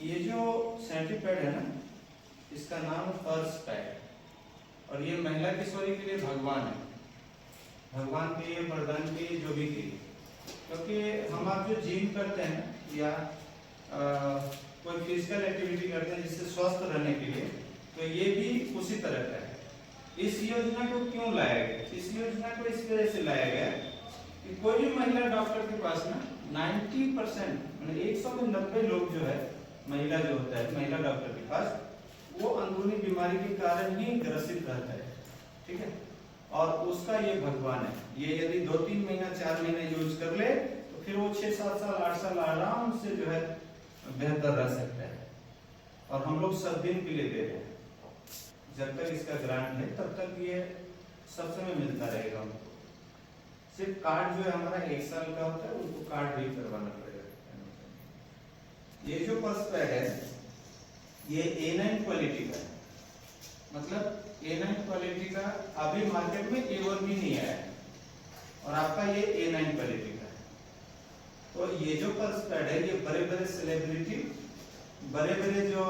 ये जो sanitary pad है ना, इसका नाम फर्स्ट पैड, और ये महिला किशोरी के लिए भगवान है, भगवान के लिए, वरदान के लिए, जो भी के लिए। क्योंकि हम आप जो जिम करते हैं या कोई फिजिकल एक्टिविटी करते हैं जिससे स्वस्थ रहने के लिए, तो ये भी उसी तरह का है। इस योजना को क्यों लाया गया? इस योजना को इस वजह से लाया गया कि कोई भी महिला डॉक्टर के पास ना 90% मतलब 100 में 90 लोग जो है, महिला जो होता है, महिला डॉक्टर के पास, वो अंदरूनी बीमारी के कारण ही ग्रसित रहता है, ठीक है। और उसका ये भगवान है। ये यदि 2-3 महीना 4 महीने यूज कर ले तो फिर वो 6-7 साल 8 साल आराम से जो है बेहतर रह सकता है। और हम लोग सब दिन के लिए दे रहे हैं, जब तक इसका ग्रांट है तब तक ये सब समय मिलता रहेगा हमको। सिर्फ कार्ड जो है हमारा 1 साल का होता है, उसको कार्ड भी करवाना पड़ेगा। ये जो फर्स्ट पैड है ये A9 क्वालिटी का है, मतलब A9 क्वालिटी का अभी मार्केट में A1 भी नहीं आया है, और आपका ये A9 क्वालिटी का है। तो ये जो फर्स्ट पैड है ये बड़े बड़े सेलिब्रिटी, बड़े बड़े जो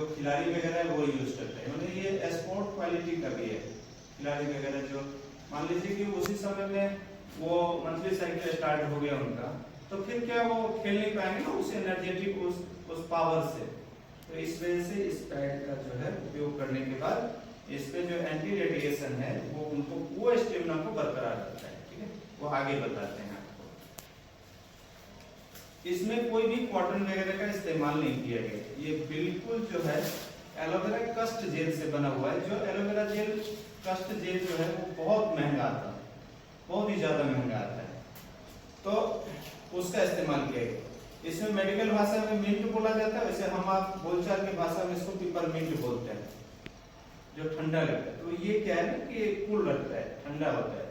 खिलाड़ी वगैरह है वो यूज करते हैं, मतलब ये स्पोर्ट क्वालिटी का भी है। खिलाड़ी वगैरह जो मान लीजिए कि उसी समय में वो मंथली साइकिल स्टार्ट हो गया उनका, तो फिर क्या वो खेल नहीं पाएंगे ना उस एनर्जेटिक उस पावर से। तो इस वजह से इस पैड का जो है उपयोग करने के बाद इस पे जो एंटी रेडिएशन है वो उनको वो स्टेमिना को बरकरार रखता है, ठीक है। वो आगे बताते हैं आपको। इसमें कोई भी कॉटन वगैरह का इस्तेमाल नहीं किया गया। ये बिल्कुल जो है एलोवेरा कस्ट जेल से बना हुआ है। जो एलोवेरा जेल कस्ट जेल जो है वो बहुत महंगा आता है, बहुत ही ज्यादा महंगा आता है, तो उसका इस्तेमाल किया गया। इसमें मेडिकल भाषा में मिंट बोला जाता है, वैसे हम आप बोलचाल की भाषा में इसको पिपरमिंट बोलते हैं, जो ठंडा लगता है। तो ये क्या है ना कि कूल लगता है, ठंडा होता है।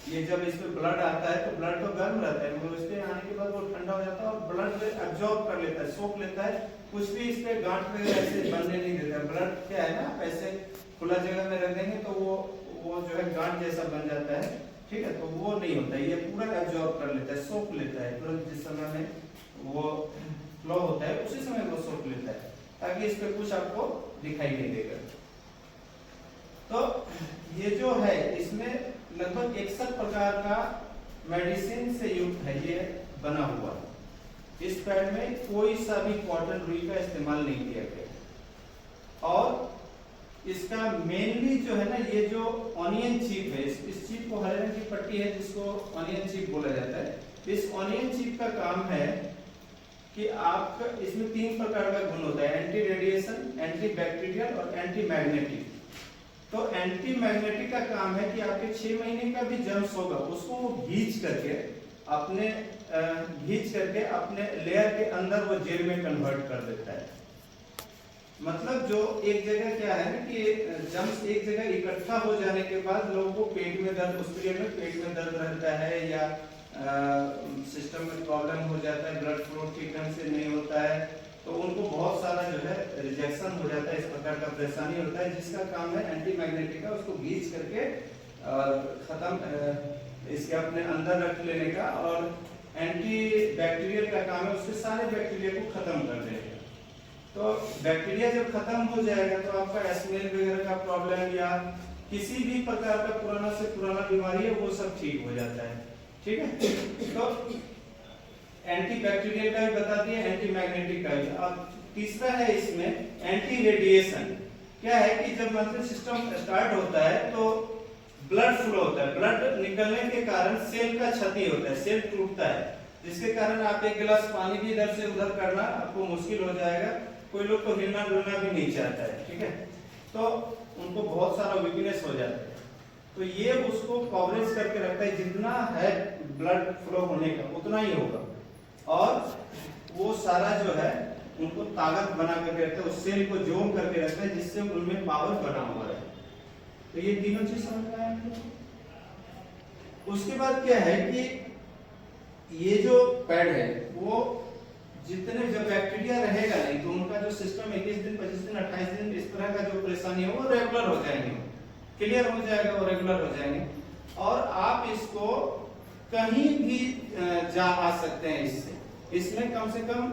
ये जब इस पे ब्लड आता है तो ब्लड तो गर्म रहता है, मगर इसके आने के बाद वो ठंडा हो जाता है और ब्लड एब्जॉर्ब कर लेता है, सोख लेता है। कुछ भी इस पे गांठ वगैरह ऐसे बनने नहीं देता। ब्लड क्या है ना, ऐसे खुला जगह में रख देंगे तो वो जो है गांठ जैसा बन जाता है, ठीक है। तो वो नहीं होता है, ये पूरा एब्जॉर्ब कर लेता है, सोख लेता है। तुरंत जिस समय में वो फ्लो होता है उसी समय वो सोख लेता है, ताकि इस पे कुछ आपको दिखाई नहीं देगा। तो ये जो है इसमें लगभग 61 प्रकार का मेडिसिन से युक्त है, ये बना हुआ। इस पैड में कोई सा भी कॉटन रुई का इस्तेमाल नहीं किया गया। और इसका मेनली जो है ना, ये जो ऑनियन चिप है, इस चिप को हरे रंग की पट्टी है जिसको ऑनियन चिप बोला जाता है। इस ऑनियन चिप का काम है कि आपका इसमें 3 प्रकार का गुण होता है, एंटी रेडिएशन, एंटी बैक्टीरियल और एंटी मैग्नेटिक। तो एंटी मैग्नेटिक का काम है कि आपके 6 महीने का भी जर्म्स होगा उसको वो घींच करके अपने लेयर के अंदर वो जेल में कन्वर्ट कर देता है। मतलब जो एक जगह क्या है ना कि जर्म्स एक जगह इकट्ठा हो जाने के बाद लोगों को पेट में दर्द, उस पीरियड में पेट में दर्द रहता है या सिस्टम में प्रॉब्लम हो जाता है, ब्लड फ्लो ठीक ढंग से नहीं होता है, तो उनको बहुत सारा जो है रिजेक्शन हो जाता है, इस प्रकार का परेशानी होता है, जिसका काम है एंटी मैग्नेटिक का उसको घींच करके खत्म इसके अपने अंदर रख लेने का। और एंटी बैक्टीरियल का काम है उसके सारे बैक्टीरिया को खत्म कर देने का। तो बैक्टीरिया जब खत्म हो जाएगा तो आपका स्मेल वगैरह का प्रॉब्लम या किसी भी प्रकार का पुराना से पुराना बीमारी है वो सब ठीक हो जाता है, ठीक है। तो एंटी बैक्टीरियल का भी बता दिया, एंटी मैग्नेटिक का भी। अब तीसरा है इसमें एंटी रेडिएशन। क्या है कि जब मतलब सिस्टम स्टार्ट होता है तो ब्लड फ्लो होता है, ब्लड निकलने के कारण सेल का क्षति होता है, सेल टूटता है, जिसके कारण आप एक गिलास पानी भी इधर से उधर करना आपको मुश्किल हो जाएगा। कोई लोग तो हिलना डुलना भी नहीं चाहता है, ठीक है। तो उनको बहुत सारा वीकनेस हो जाता है, तो ये उसको कवरेज करके रखता है, जितना है ब्लड फ्लो होने का उतना ही होगा, और वो सारा जो है उनको ताकत बना करके रखता है, उस सेल को जोम करके रखता है जिससे उनमें पावर बना हुआ है। तो ये तीनों चीज समझ में आया। उसके बाद क्या है कि ये जो पैड है वो जितने जब बैक्टीरिया रहेगा नहीं तो उनका जो सिस्टम 21 दिन 25 दिन 28 दिन इस तरह का जो परेशानी है वो रेगुलर हो जाएंगे, क्लियर हो जाएगा, वो रेगुलर हो जाएंगे। और आप इसको कहीं भी जा आ सकते हैं इससे। इसमें कम से कम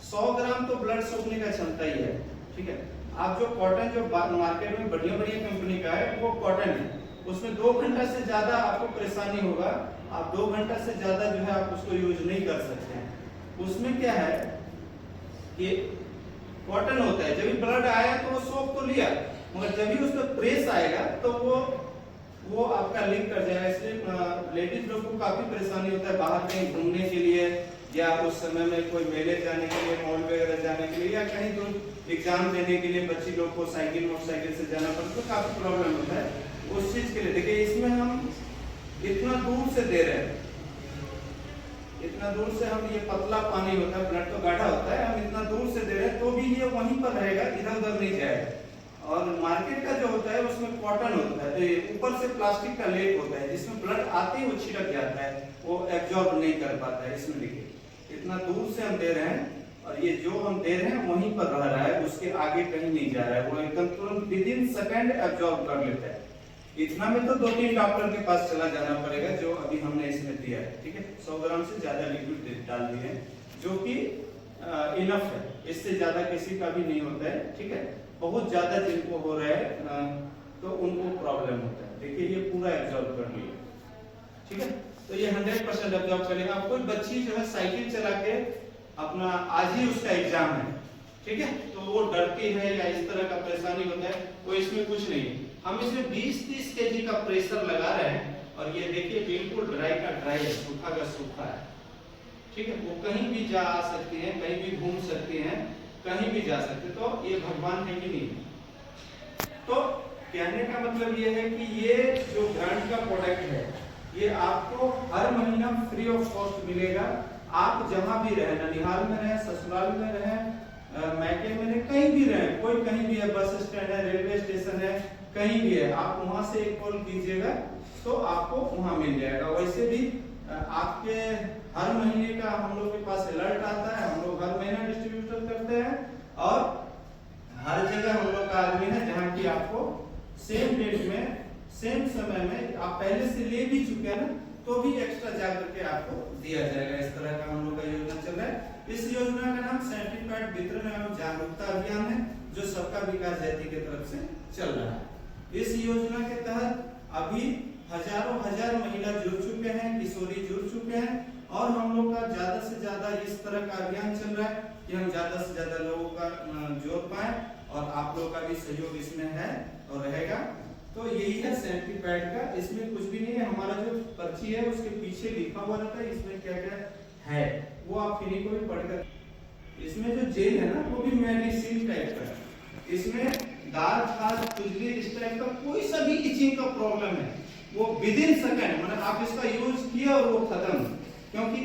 100 ग्राम तो ब्लड सोखने का क्षमता ही है, ठीक है। आप जो कॉटन जो मार्केट में बढ़िया बढ़िया कंपनी का है वो कॉटन है, उसमें 2 घंटा से ज्यादा आपको परेशानी होगा, आप 2 घंटा से ज्यादा जो है आप उसको यूज नहीं कर सकते हैं। उसमें क्या है कि कॉटन होता है, जब भी ब्लड आया तो वो सोख तो लिया, मगर जब भी उस पर प्रेस आएगा तो वो आपका लीक कर जाएगा। इसलिए लेडीज लोग को काफी परेशानी होता है बाहर कहीं घूमने के लिए, या उस समय में कोई मेले जाने के लिए, मॉल वगैरह जाने के लिए, या कहीं दूर एग्जाम देने के लिए बच्ची लोग को साइकिल मोटरसाइकिल से जाना पड़ता है, तो काफी प्रॉब्लम होता है उस चीज के लिए। देखिए इसमें हम इतना दूर से दे रहे हैं, इतना दूर से हम, ये पतला पानी होता है, ब्लड तो गाढ़ा होता है, हम इतना दूर से दे रहे हैं तो भी ये वहीं पर रहेगा, इधर उधर नहीं जाएगा। और मार्केट का जो होता है उसमें कॉटन होता है, तो ऊपर से प्लास्टिक का लेप होता है जिसमें ब्लड आते ही वो छिड़क जाता है, वो एब्जॉर्ब नहीं कर पाता है। इसमें देखिए इतना दूर से हम दे रहे हैं और ये जो हम दे रहे हैं वहीं पर रह रहा है, उसके आगे कहीं नहीं जा रहा है, वो एकदम तुरंत विदिन सेकंड एब्जॉर्ब कर लेता है। इतना में तो 2-3 डॉक्टर के पास चला जाना पड़ेगा, जो अभी हमने इसमें दिया है, ठीक है। 100 ग्राम से ज्यादा लिक्विड डाल दिए जो कि इनफ है, इससे ज्यादा किसी का भी नहीं होता है, ठीक है। बहुत ज्यादा जिनको हो रहा है तो उनको प्रॉब्लम होता है। देखिए ये पूरा एब्जॉर्ब कर लिया, ठीक है। तो ये 100% एब्जॉर्ब करेगा। अब कोई बच्ची जो है साइकिल चला के अपना, आज ही उसका एग्जाम है, ठीक है, तो वो डरती है या इस तरह का परेशानी होता है, वो इसमें कुछ नहीं है। हम इसमें 20-30 केजी का प्रेशर लगा रहे हैं और ये देखिए बिल्कुल ड्राई का ड्राई है, सूखा का सूखा है, ठीक है। वो कहीं भी जा आ सकती है, कहीं भी घूम सकती हैं, कहीं भी जा सकते, तो ये भगवान है कि नहीं। तो कहने का मतलब ये है कि ये जो ब्रांड का प्रोडक्ट है ये आपको हर महीना फ्री ऑफ कॉस्ट मिलेगा। आप जहां भी रहे, ननिहाल में रहे, ससुराल में रहे, मैके में रहे, कहीं भी रहे, कोई कहीं भी है, बस स्टैंड है, रेलवे स्टेशन है, कहीं भी है, आप वहां से एक कॉल कीजिएगा तो आपको वहां मिल जाएगा। वैसे भी आपके हर महीने का हम लोग के पास अलर्ट आता है, हम लोग हर महीना डिस्ट्रीब्यूटर करते हैं और हर जगह हम लोग का आदमी है जहाँ की आपको सेम डेट में, सेम समय में, आप पहले से ले भी चुके हैं ना, तो भी एक्स्ट्रा जा करके आपको दिया जाएगा। इस तरह का हम लोग का योजना चल रहा है। इस योजना का नाम सर्टिफाइड वितरण एवं जागरूकता अभियान है, जो सबका विकास जयती की तरफ से चल रहा है। इस योजना के तहत अभी हजारों हजार महिला जुड़ चुके हैं, किशोरी जुड़ चुके हैं, और हम लोग का ज्यादा से ज्यादा इस तरह का अभियान चल रहा है कि हम ज्यादा से ज्यादा लोगों का जोड़ पाए, और आप लोगों का भी सहयोग इसमें है और रहेगा। तो यही है सैनिटरी पैड का, इसमें कुछ भी नहीं है। हमारा जो पर्ची है उसके पीछे लिखा हुआ रहता है इसमें क्या क्या है, वो आप किन्हीं को भी पढ़कर। इसमें जो जेल है ना वो भी मेडिसिन टाइप का है, इसमें दाग खाज खुजली इस टाइप का कोई सा भी इचिंग का प्रॉब्लम है वो विदिन सेकंड, मतलब आप इसका यूज किया और वो खत्म, क्योंकि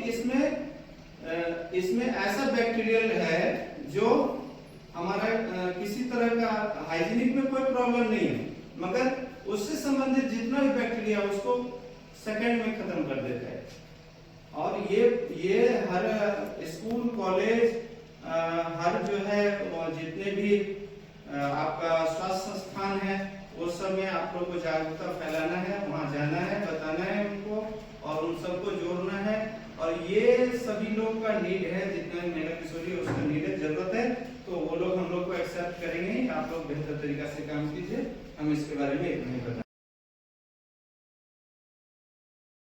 इसमें ऐसा बैक्टीरियल है जो हमारा किसी तरह का हाइजीनिक में कोई प्रॉब्लम नहीं है, मगर उससे संबंधित जितना भी बैक्टीरिया उसको सेकंड में खत्म कर देता है। और ये हर स्कूल कॉलेज हर जो है जितने भी आपका स्वास्थ्य संस्थान है वो सब में आप लोग को जागरूकता फैलाना है, वहाँ जाना है, बताना है उनको और उन सबको जोड़ना है। और ये सभी लोग का नीड है, जितना महिला किशोरी उसका नीड है, जरूरत है, तो वो लोग हम लोग को एक्सेप्ट करेंगे। आप लोग बेहतर तरीका से काम कीजिए, हम इसके बारे में इतना ही बताएं।